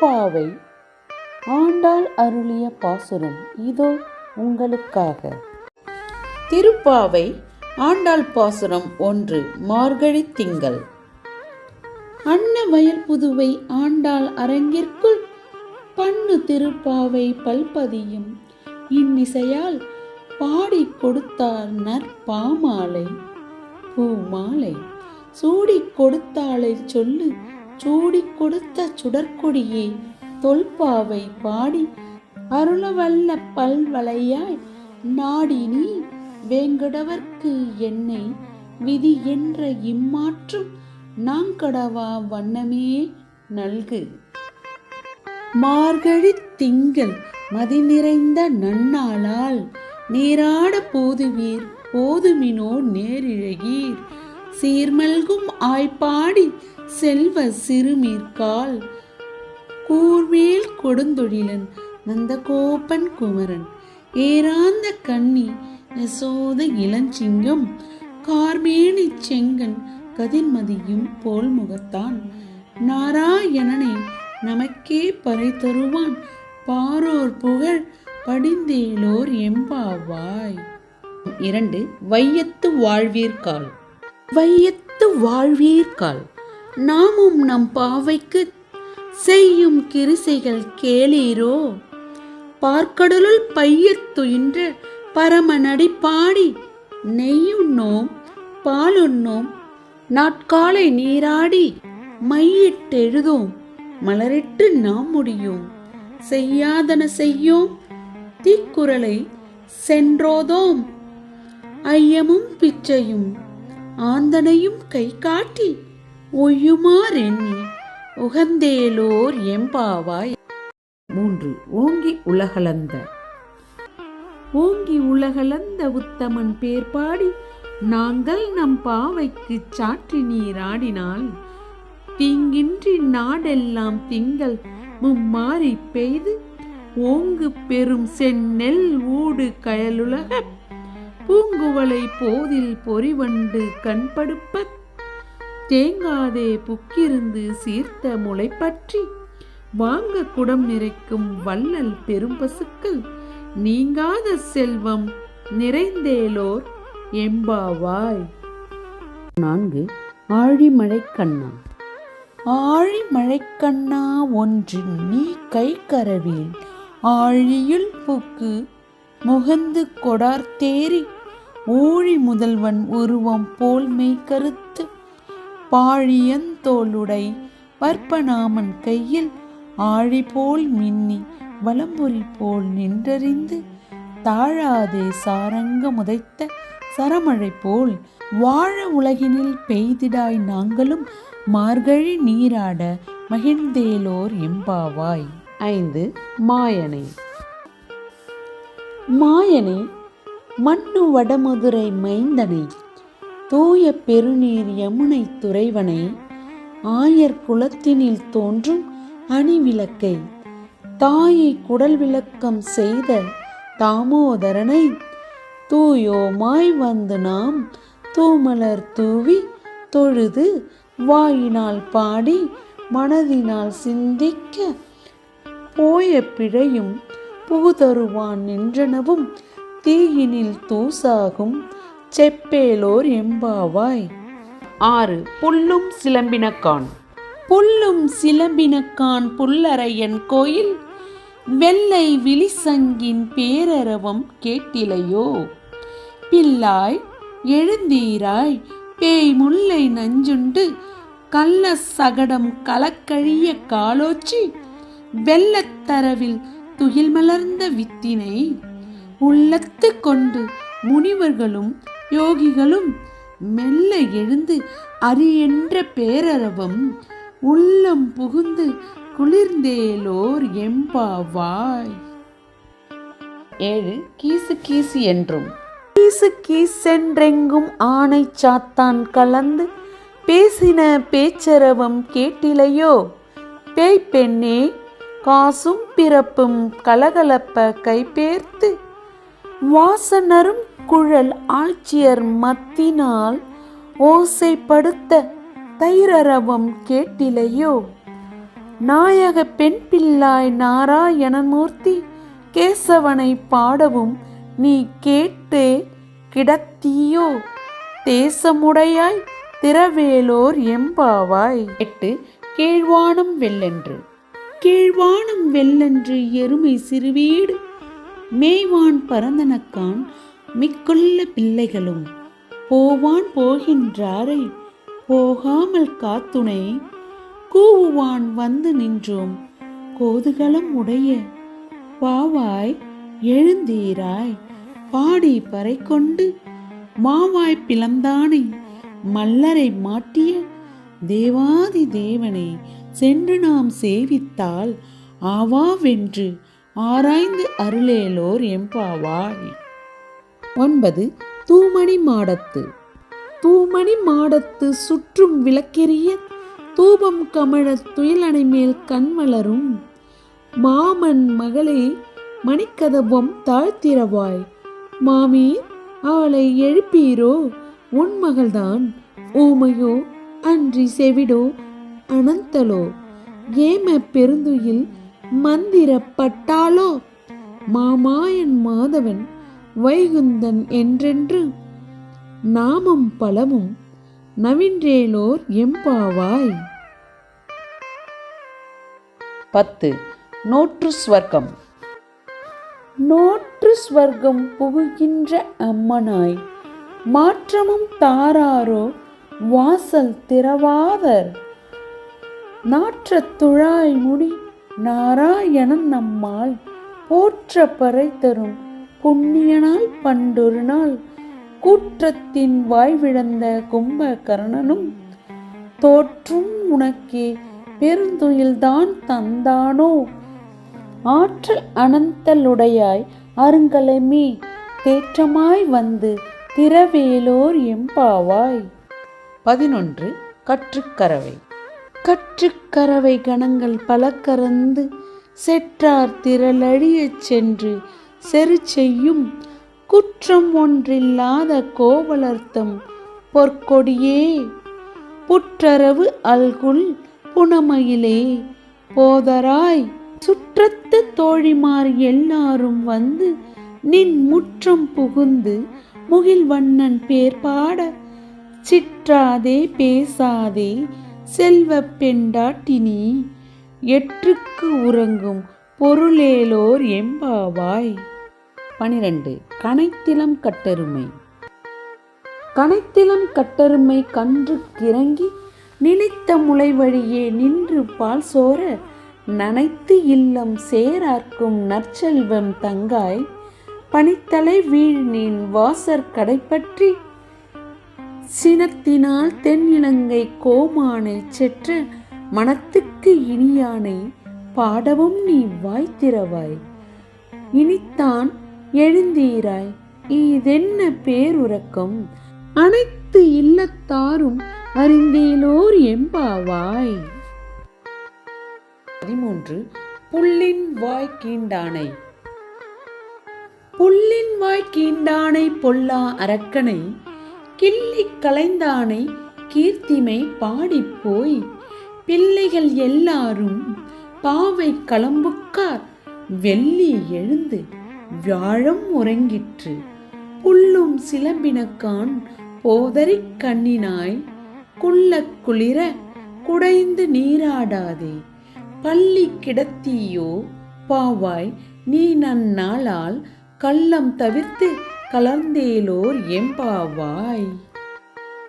திருப்பாவை ஆண்டாள் அருளிய பாசுரம் இதோ உங்களுக்காக. திருப்பாவை ஆண்டாள் பாசுரம் 1. மார்கழி திங்கள். அன்ன வயல் புதுவை ஆண்டாள் அரங்கிற்குள் பண்ணு திருப்பாவை பல்பதியும் இன்னிசையால் பாடி கொடுத்தார் நற்பாமாலை பூமாலை. சூடிக் கொடுத்தாளை சொல்லு சூடிக் கொடுத்த சுடற்கொடியே தொல்பாவை பாடி அருளவல்ல பல்வளையாய் நாடி நீ வேங்கடவர்க்கு என்னை விதி என்ற இம்மாற்றும் நாங்கடவா வண்ணமே நல்கு. மார்கழி திங்கள் மதி நிறைந்த நன்னாளால் நீராட போதுவீர் போதுமினோ நேரிழகீர் சீர்மல்கும் ஆய்ப்பாடி செல்வ சிறுமீர்கால் கூர்வேல் கொடுந்தொழிலன் நந்தகோபன் குமரன் ஏராந்த கண்ணி யசோத இளஞ்சிங்கம் கார்மேனி செங்கன் கதிர்மதியும் போல் முகத்தான் நாராயணனை நமக்கே பறை தருவான் பாரோர் புகழ் படிந்தேலோர் எம்பாவாய். 2. வையத்து வாழ்வீர்கால். வையத்து வாழ்வீர்கால். நாமும் நம் பாவைக்கு செய்யும் கிரிசைகள் கேளீரோ. பார்க்கடலுள் பையத்துயின்ற பரமநடி பாடி நெய்யுண்ணோம் பாலுண்ணோம் நாட்காலை நீராடி மையிட்டெழுதோம் மலரிட்டு நாம் முடியோம் செய்யாதன செய்யோம் தீக்குறளை சென்றோதோம் ஐயமும் பிச்சையும் ஆந்தனையும் கை காட்டி ஒய்யுமாறெண்ணி உகந்தேலோர் எம்பாவாய். 3. ஓங்கி உலகளந்த. ஓங்கி உலகளந்த உத்தமன் பேர் பாடி நாங்கள் நம் பாவைக்கு சாற்றி நீராடினால் தீங்கின்றி நாடெல்லாம் திங்கள் மும்மாறி பெய்து ஓங்கு பெரும் செந்நெல் ஊடு கயலுலக பூங்குவளை போதில் பொறிவண்டு கண்படுப்ப தேங்காதே புக்கிருந்து சீர்த்த முளை பற்றி வாங்க குடம் நிறைக்கும் வள்ளல் பெரும் பசுக்கள் நீங்காத செல்வம் நிறைந்தேலோர் எம்பாவாய். 4. ஆழிமழைக்கண்ணா. ஆழிமழைக்கண்ணா ஒன்று நீ கை கரவேல் ஆழியுள் புக்கு முகந்து கொடார்த்தேரி ஊழி முதல்வன் உருவம் போல் மெய் கருத்து பாழியந்தோளுடை வற்பநாமன் கையில் ஆழி போல் மின்னி வலம்புரி போல் நின்றறிந்து தாழாதே சாரங்க முதைத்த சரமழை போல் வாழ உலகினில் பெய்திடாய் நாங்களும் மார்கழி நீராட மகிழ்ந்தேலோர் எம்பாவாய். 5. மாயனை. மாயனை மண்ணு வடமதுரை மைந்தனை தூய பெருநீர் யமுனை துறைவனை ஆயர் குலத்தினில் தோன்றும் அணிவிளக்கை தாயை குடல் விளக்கம் செய்த தாமோதரனை தூயோமாய் வந்து நாம் தூமலர் தூவி தொழுது வாயினால் பாடி மனதினால் சிந்திக்க போய பிழையும் புகுதருவான் நின்றனவும் தீயினில் தூசாகும் செப்பேலோர் எம்பாவாய். 6. புல்லும் சிலம்பினக்கான். புல்லும் சிலம்பினக்கான் புல்லரையன் கோயில் வெள்ளை விழிசங்கின் பேரரவம் கேட்டிலையோ. பில்லாய் எழுந்தீராய் பேய் முல்லை நஞ்சுண்டு கள்ள சகடம் கலக்கழிய காலோச்சி வெள்ளத்தரவில் துயில் மலர்ந்த வித்தினை உள்ளத்து கொண்டு முனிவர்களும் யோகிகளும் மெல்ல எழுந்து அரியென்ற பேரரவம் உள்ளம் புகுந்து குளிர்ந்தேலோர் எம்பாவாய். 7. கீசு கீசு என்றும். கீசு கீசென்றெங்கும் ஆணை சாத்தான் கலந்து பேசின பேச்சரவம் கேட்டிலையோ. பேய் பெண்ணே காசும் பிறப்பும் கலகலப்ப கைபேர்த்து வாசனரும் குழல் ஆட்சியர் மத்தினால் ஓசைப்படுத்த தைரரவம் கேட்டிலையோ. நாயக பெண் பிள்ளாய் நாராயணமூர்த்தி கேசவனை பாடவும் நீ கேட்டு கிடத்தியோ தேசமுடையாய் திரவேலோர் எம்பாவாய். 8. கீழ்வானம் வெள்ளென்று. கீழ்வானம் வெள்ளென்று எருமை சிறுவீடு மேய்வான் பரந்தனக்கான் மிக்குள்ள பிள்ளைகளும் போவான் போகின்றாரை போகாமல் காத்துணை கூவுவான் வந்து நின்றோம் கோதுகளம் உடைய பாவாய் எழுந்தீராய் பாடி பறை கொண்டு மாவாய் பிளந்தானை மல்லரை மாட்டிய தேவாதி தேவனை சென்று நாம் சேவித்தால் ஆவாவென்று ஆராய்ந்து அருளேலோர் எம்பாவாய். 9. தூமணி மாடத்து. தூமணி மாடத்து சுற்றும் விளக்கெரிய தூபம் கமழ துயிலணை மேல் கண்மலரும் மாமன் மகளே மணிக்கதவம் தாழ்த்திரவாய் மாமீர் அவளை எழுப்பீரோ உன் மகள்தான் ஊமையோ அன்றி செவிடோ அனந்தலோ ஏம பெருந்துயில் மந்திரப்பட்டாளோ மாமாயன் மாதவன் வைகுந்தன் என்றென்று நாமம் பலமும் நவின்றேலோர் எம்பாவாய். 10. நோற்று ஸ்வர்க்கம். நோற்று ஸ்வர்க்கம் புகுகின்ற அம்மனாய் மாற்றமும் தாராரோ வாசல் திறவாதர் நாற்ற துழாய் முடி நாராயணன் நம்மால் போற்ற பறை தரும் புண்ணியனால் பண்டொரு நாள் கூற்றத்தின் வாய்விழந்த கும்பகர்ணனும் தோற்றும் உனக்கே பெருந்துயில்தான் தந்தானோ ஆற்றல் அனந்தலுடையாய் அருங்கலமே தேற்றமாய் வந்து திரவேலோர் எம்பாவாய். 11. கற்றுக்கரவை. கற்றுக்கரவை கணங்கள் பல கறந்து செற்றார் திரளழியச் சென்று செரு செய்யும் குற்றம் ஒன்றில்லாத கோவலர்த்தம் பொற்கொடியே புற்றரவு அல்குல் புனமயிலே போதராய் சுற்றத்து தோழிமார் எல்லாரும் வந்து நின் முற்றம் புகுந்து முகில்வண்ணன் பேர் பாட சிற்றாதே பேசாதே செல்வ பெண்டாட்டினி எற்றுக்கு உறங்கும் பொருளேலோர் எம்பாவாய். 12. கனைத்திலம் கட்டெருமை. கனைத்திலம் கட்டெருமை கன்று கிறங்கி நினைத்த முளை வழியே நின்று பால் சோர நனைத்து இல்லம் சேரார்க்கும் நற்செல்வம் தங்காய் பனித்தலை வீழ் நின் வாசற் கடைப்பற்றி சினத்தினால் தென் இலங்கை கோமானை செற்ற மனத்துக்கு இனியானை பாடவும் நீ வாய்த்திரவாய் இனித்தான் எழுந்தீராய் இதென்ன பேருறக்கம் அனைத்து இல்லத்தாரும் அறிந்தேலோர் எம்பாவாய். 13. புல்லின் வாய் கீண்டானை. புல்லின் வாய் கீண்டானை பொல்லா அரக்கனை கிள்ளி கலைந்தானை கீர்த்திமை பாடிப்போய் பிள்ளைகள் எல்லாரும் பாவை களம்புக்கார் வெள்ளி எழுந்து வியாழம் உறங்கிற்று புல்லும் சிலம்பினக்கான் போதரிக் கண்ணினாய் குள்ள குளிர குடைந்து நீராடாதே பள்ளி கிடத்தியோ பாவாய் நீ நன்னாளால் கள்ளம் தவிர்த்து கலர்ந்தேலோர் எம்பாவாய்.